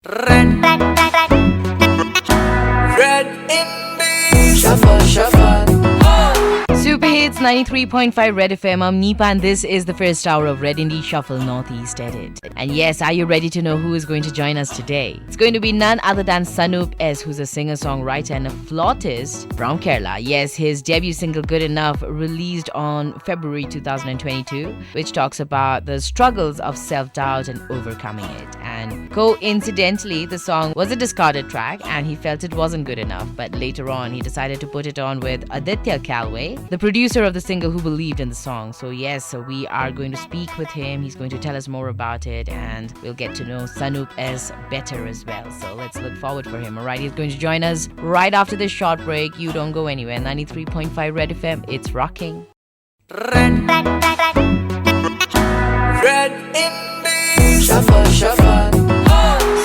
Red, red indie. Shuffle, shuffle. Super Hits 93.5 Red FM. I'm Nipa and this is the first hour of Red Indie Shuffle Northeast Edit. And yes, are you ready to know who is going to join us today? It's going to be none other than Sanup S, who's a singer-songwriter and a flautist from Kerala. Yes, his debut single Good Enough released on February 2022, which talks about the struggles of self-doubt and overcoming it. And coincidentally, the song was a discarded track and he felt it wasn't good enough. But later on, he decided to put it on with Aditya Calway, the producer of the single, who believed in the song. So yes, we are going to speak with him. He's going to tell us more about it and we'll get to know Sanup S better as well. So let's look forward for him. Alright, he's going to join us right after this short break. You don't go anywhere. 93.5 Red FM, it's rocking. Red, red indie. Shuffle, shuffle.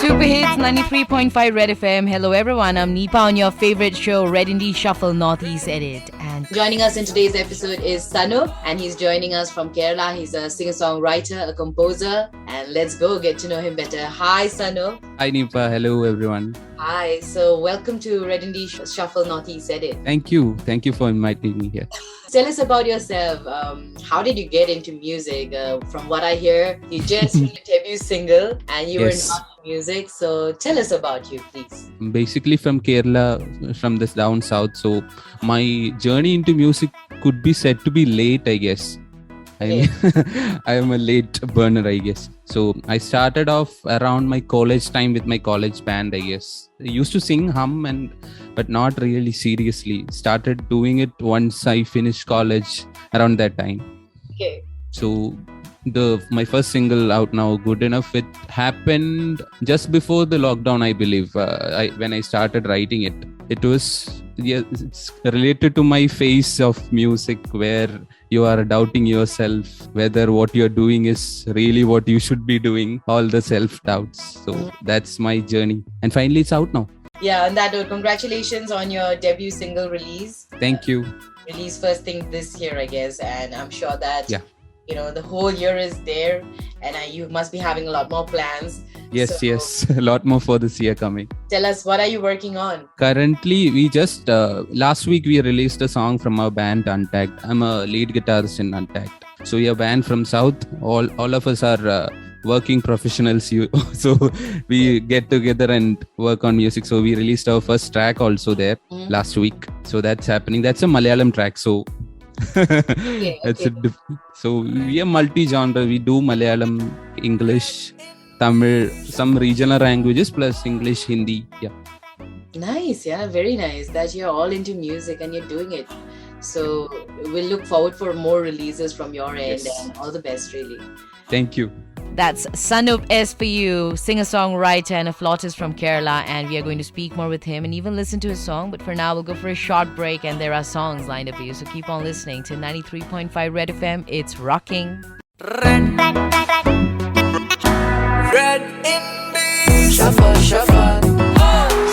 Super Hits 93.5 Red FM. Hello everyone, I'm Nipa on your favorite show, Red Indie Shuffle Northeast Edit. And joining us in today's episode is Sanup, and he's joining us from Kerala. He's a singer-songwriter, a composer, and let's go get to know him better. Hi Sanup. Hi Nipa, hello everyone. Hi, so welcome to Red Indie Shuffle Northeast Edit. Thank you for inviting me here. Tell us about yourself. How did you get into music? From what I hear, you just released your debut single and you Yes. were not in music. So tell us about you, please. Basically from Kerala, from this down south. So my journey into music could be said to be late, I guess. I am a late burner, I guess. So I started off around my college time with my college band, I guess. I used to sing, hum, but not really seriously. Started doing it once I finished college around that time. Okay. So my first single out now, Good Enough, it happened just before the lockdown, I believe. When I started writing it, it's related to my phase of music where you are doubting yourself, whether what you're doing is really what you should be doing, all the self-doubts. So that's my journey. And finally, it's out now. Yeah, on that note, congratulations on your debut single release. Thank you. Release first thing this year, I guess. And I'm sure that, Yeah. the whole year is there and you must be having a lot more plans. Yes, So, yes. A lot more for this year coming. Tell us, what are you working on? Currently, we just last week we released a song from our band Untagged. I'm a lead guitarist in Untagged. So we are a band from South. All of us are working professionals. So we get together and work on music. So we released our first track also there last week. So that's happening. That's a Malayalam track. So that's so we are multi-genre. We do Malayalam, English, Tamil, some regional languages plus English, Hindi. Yeah. Nice, yeah, very nice that you're all into music and you're doing it. So we'll look forward for more releases from your end. Yes. And all the best, really. Thank you. That's Sanup S for you, singer-songwriter and a flautist from Kerala, and we are going to speak more with him and even listen to his song. But for now, we'll go for a short break and there are songs lined up for you. So keep on listening to 93.5 Red FM. It's rocking. Red, red indie. Shuffle, shuffle.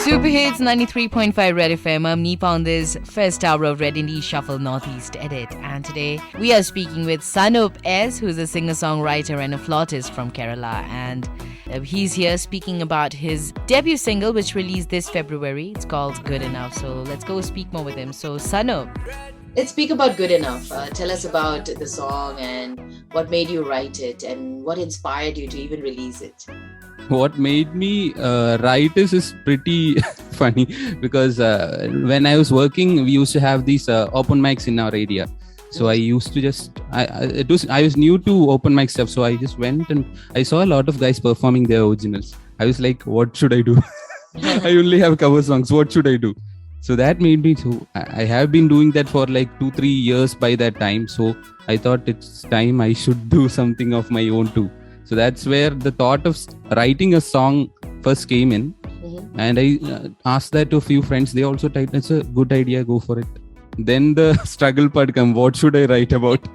Super Hits 93.5 Red FM. I'm Nipa on this first hour of Red Indie Shuffle Northeast Edit. And today we are speaking with Sanup S, who's a singer-songwriter and a flautist from Kerala. And he's here speaking about his debut single, which released this February. It's called Good Enough. So let's go speak more with him. So Sanup, let's speak about Good Enough. Tell us about the song and what made you write it and what inspired you to even release it. What made me write is pretty funny because when I was working, we used to have these open mics in our area. So I used to I was new to open mic stuff. So I just went and I saw a lot of guys performing their originals. I was like, what should I do? I only have cover songs. What should I do? So that made me I have been doing that for like 2-3 years by that time. So I thought it's time I should do something of my own too. So that's where the thought of writing a song first came in. And I asked that to a few friends. They also typed, it's a good idea, go for it. Then the struggle part come, what should I write about?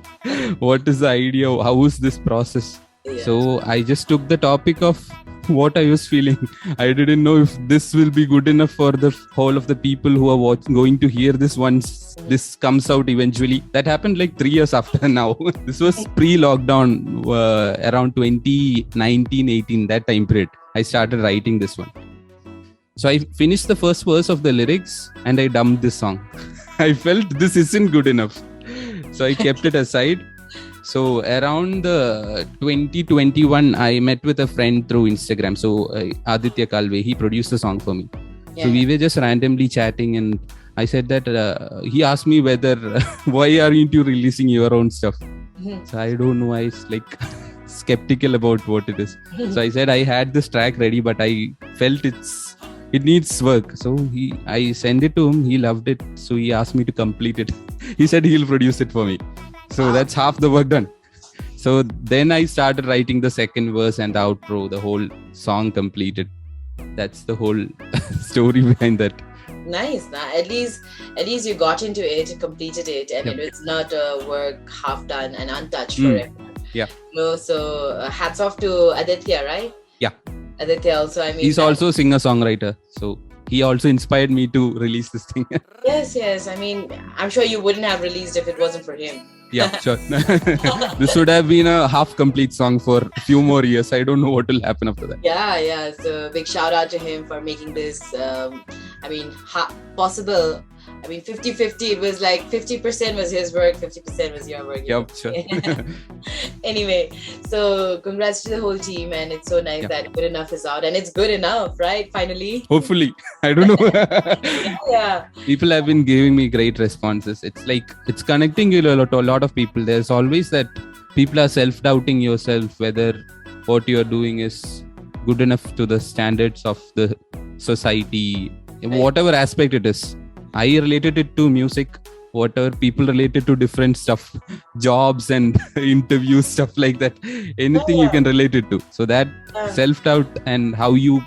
What is the idea? How is this process? Yeah. So I just took the topic of what I was feeling. I didn't know if this will be good enough for the whole of the people who are going to hear this once this comes out eventually. That happened like 3 years after now. This was pre-lockdown, around 2019-18, that time period. I started writing this one. So I finished the first verse of the lyrics and I dumped this song. I felt this isn't good enough. So I kept it aside. So around the 2021, I met with a friend through Instagram. So Aditya Kalve, he produced the song for me. Yeah. So we were just randomly chatting and I said that he asked me whether why aren't you releasing your own stuff? So I don't know. I was like skeptical about what it is. So I said I had this track ready, but I felt it needs work. So I sent it to him. He loved it. So he asked me to complete it. He said he'll produce it for me. So that's half the work done. So then I started writing the second verse and the outro, the whole song completed. That's the whole story behind that. Nice. At least you got into it, completed it, and it was not a work half done and untouched forever. Yeah. So hats off to Aditya, right? Yeah. Aditya also, I mean, he's also a singer-songwriter. So he also inspired me to release this thing. Yes. I mean, I'm sure you wouldn't have released if it wasn't for him. Yeah, sure. This would have been a half-complete song for a few more years. I don't know what will happen after that. Yeah. So big shout out to him for making this, possible. I mean, 50-50, it was like 50% was his work, 50% was your work. Yep, sure. Anyway, so congrats to the whole team, and it's so nice that Good Enough is out, and it's good enough, right? Finally. Hopefully. I don't know. Yeah. People have been giving me great responses. It's like, it's connecting you to a lot of people. There's always that people are self-doubting yourself, whether what you're doing is good enough to the standards of the society, whatever aspect it is. I related it to music, whatever people related to different stuff, jobs and interviews, stuff like that. Anything you can relate it to. So that self-doubt and how you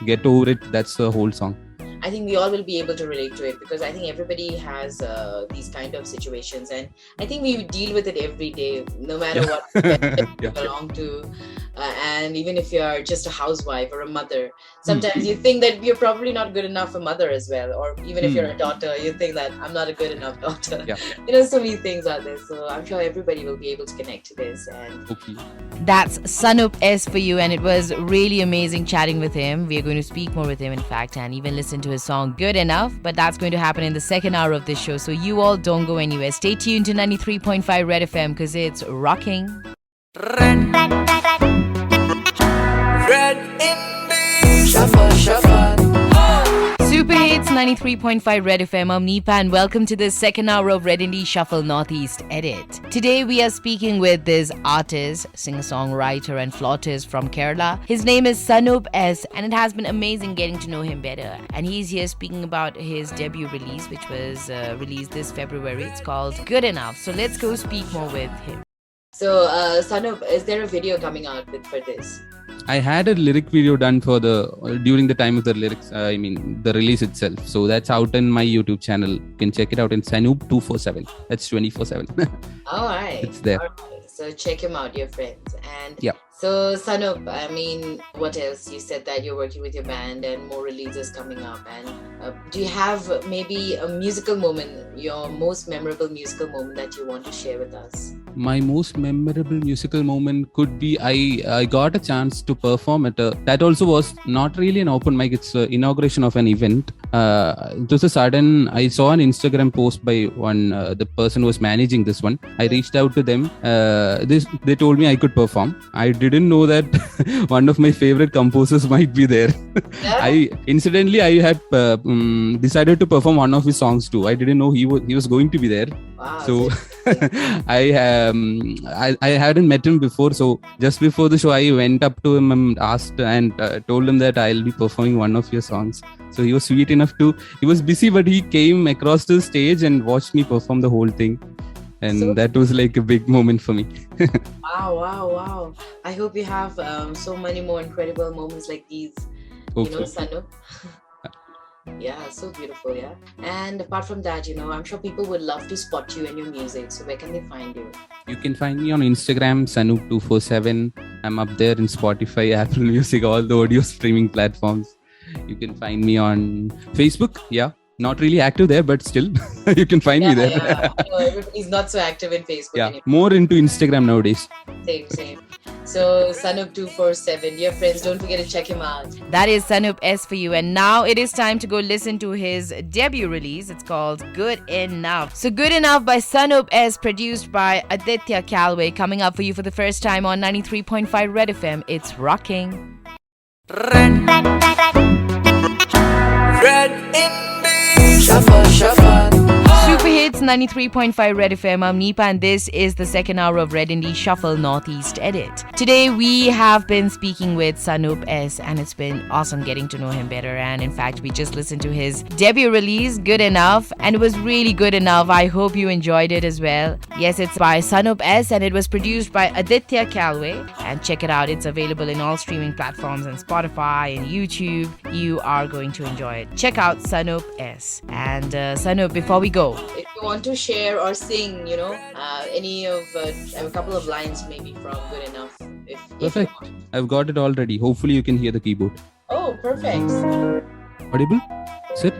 get over it, that's the whole song. I think we all will be able to relate to it, because I think everybody has these kind of situations, and I think we deal with it every day, no matter what you belong to. And even if you're just a housewife or a mother, sometimes you think that you're probably not good enough a mother as well. Or even if you're a daughter, you think that I'm not a good enough daughter. Yeah. So many things out there. So I'm sure everybody will be able to connect to this. And that's Sanup S for you. And it was really amazing chatting with him. We are going to speak more with him, in fact, and even listen to his song Good Enough. But that's going to happen in the second hour of this show. So you all don't go anywhere. Stay tuned to 93.5 Red FM, because it's rocking. Red Indie Shuffle. Super Hits 93.5 Red FM. I'm Nipa, and welcome to the second hour of Red Indie Shuffle Northeast Edit. Today we are speaking with this artist, singer-songwriter and flautist from Kerala. His name is Sanup S, and it has been amazing getting to know him better. And he's here speaking about his debut release, which was released this February. It's called Good Enough. So let's go speak more with him. So Sanup, is there a video coming out for this? I had a lyric video done for during the time of the lyrics, the release itself. So that's out in my YouTube channel. You can check it out in Sanup247. That's 24/7. All right. It's there. All right. So check him out, your friends. And yeah. So Sanup, what else? You said that you're working with your band and more releases coming up. And do you have maybe a musical moment, your most memorable musical moment that you want to share with us? My most memorable musical moment could be I got a chance to perform at that also was not really an open mic. It's an inauguration of an event. It was a sudden, I saw an Instagram post by the person who was managing this one. I reached out to them. They told me I could perform. I didn't know that one of my favorite composers might be there. Yeah. I had decided to perform one of his songs too. I didn't know he was going to be there. Wow, so I hadn't met him before. So just before the show, I went up to him and asked and told him that I'll be performing one of your songs. So he was sweet enough he was busy, but he came across the stage and watched me perform the whole thing. And that was like a big moment for me. Wow. I hope you have so many more incredible moments like these. Hopefully. Sanup. Yeah, so beautiful, yeah. And apart from that, I'm sure people would love to spot you and your music. So where can they find you? You can find me on Instagram, Sanup247. I'm up there in Spotify, Apple Music, all the audio streaming platforms. You can find me on Facebook. Yeah, not really active there, but still, you can find me there. Yeah. Everybody's not so active in Facebook anymore. More into Instagram nowadays. Same. So Sanup247, dear friends, don't forget to check him out. That is Sanup S for you. And now it is time to go listen to his debut release. It's called Good Enough. So Good Enough by Sanup S, produced by Aditya Calway, coming up for you for the first time on 93.5 Red FM. It's rocking. Red Indie Shuffle, shuffle. Super Hits 93.5 Red FM. I'm Nipa and this is the second hour of Red Indie Shuffle Northeast Edit. Today we have been speaking with Sanup S and it's been awesome getting to know him better, and in fact we just listened to his debut release Good Enough and it was really good enough. I hope you enjoyed it as well. Yes, it's by Sanup S and it was produced by Aditya Calway, and check it out. It's available in all streaming platforms and Spotify and YouTube. You are going to enjoy it. Check out Sanup S. And Sanup, before we go, If you want to share or sing, any of, I have a couple of lines maybe from Good Enough. If Perfect. you want. I've got it already. Hopefully you can hear the keyboard. Oh, perfect. Audible? Sit.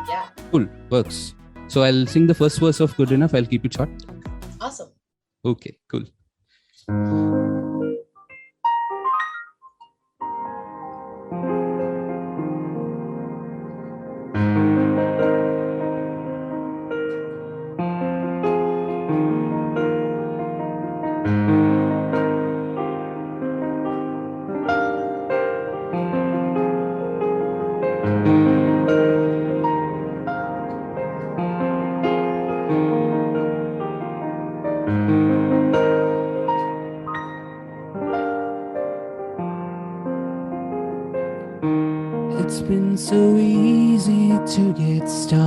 Yeah. Cool. Works. So I'll sing the first verse of Good Enough. I'll keep it short. Awesome. Okay, cool. It's been so easy to get started,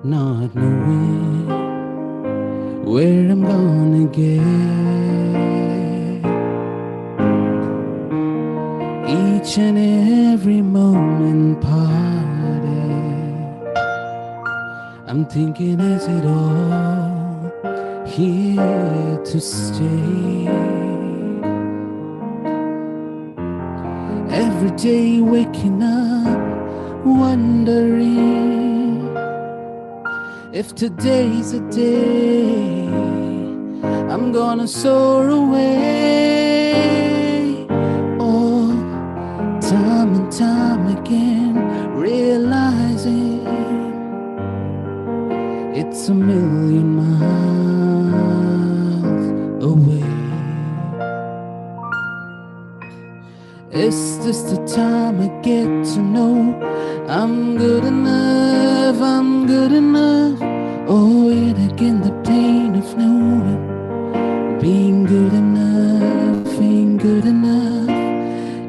not knowing where I'm gonna get. Each and every moment parted, I'm thinking, is it all here to stay? Every day waking up, wondering if today's a day I'm gonna soar away. Oh, time and time again, realizing it's a million miles away. Is this the time I get to know I'm good enough, I'm good enough? Oh, yet again the pain of knowing being good enough, ain't good enough.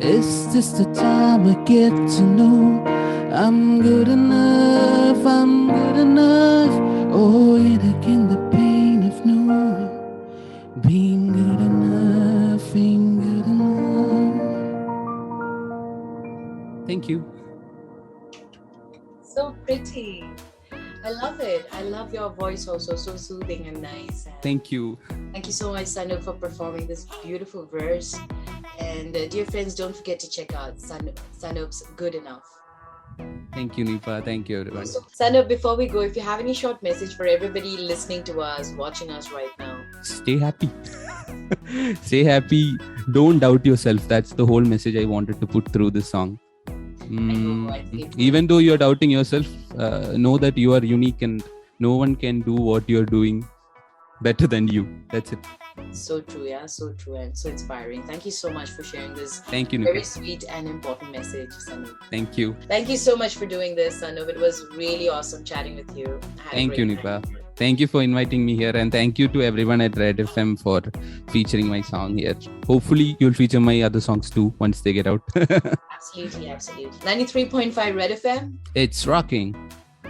Is this the time I get to know I'm good enough, I'm good enough? Oh, yet again the pain of knowing being good enough, ain't good enough. Thank you. So pretty. I love it. I love your voice also. So soothing and nice. And Thank you. thank you so much, Sanup, for performing this beautiful verse. And dear friends, don't forget to check out Sanup's Good Enough. Thank you, Nipa. Thank you, everyone. So, Sanup, before we go, if you have any short message for everybody listening to us, watching us right now. Stay happy. Stay happy. Don't doubt yourself. That's the whole message I wanted to put through this song. I think Even though you're doubting yourself, know that you are unique and no one can do what you're doing better than you. That's it. so true, yeah, so true and so inspiring. Thank you so much for sharing this Thank you, very Nipa. sweet and important message, Sanup. Thank you. Thank you so much for doing this, Sanup. It was really awesome chatting with you. I had a Thank you, great Nipa. time. Thank you for inviting me here, and thank you to everyone at Red FM for featuring my song here. Hopefully, you'll feature my other songs too once they get out. Absolutely, absolutely. 93.5 Red FM. It's rocking.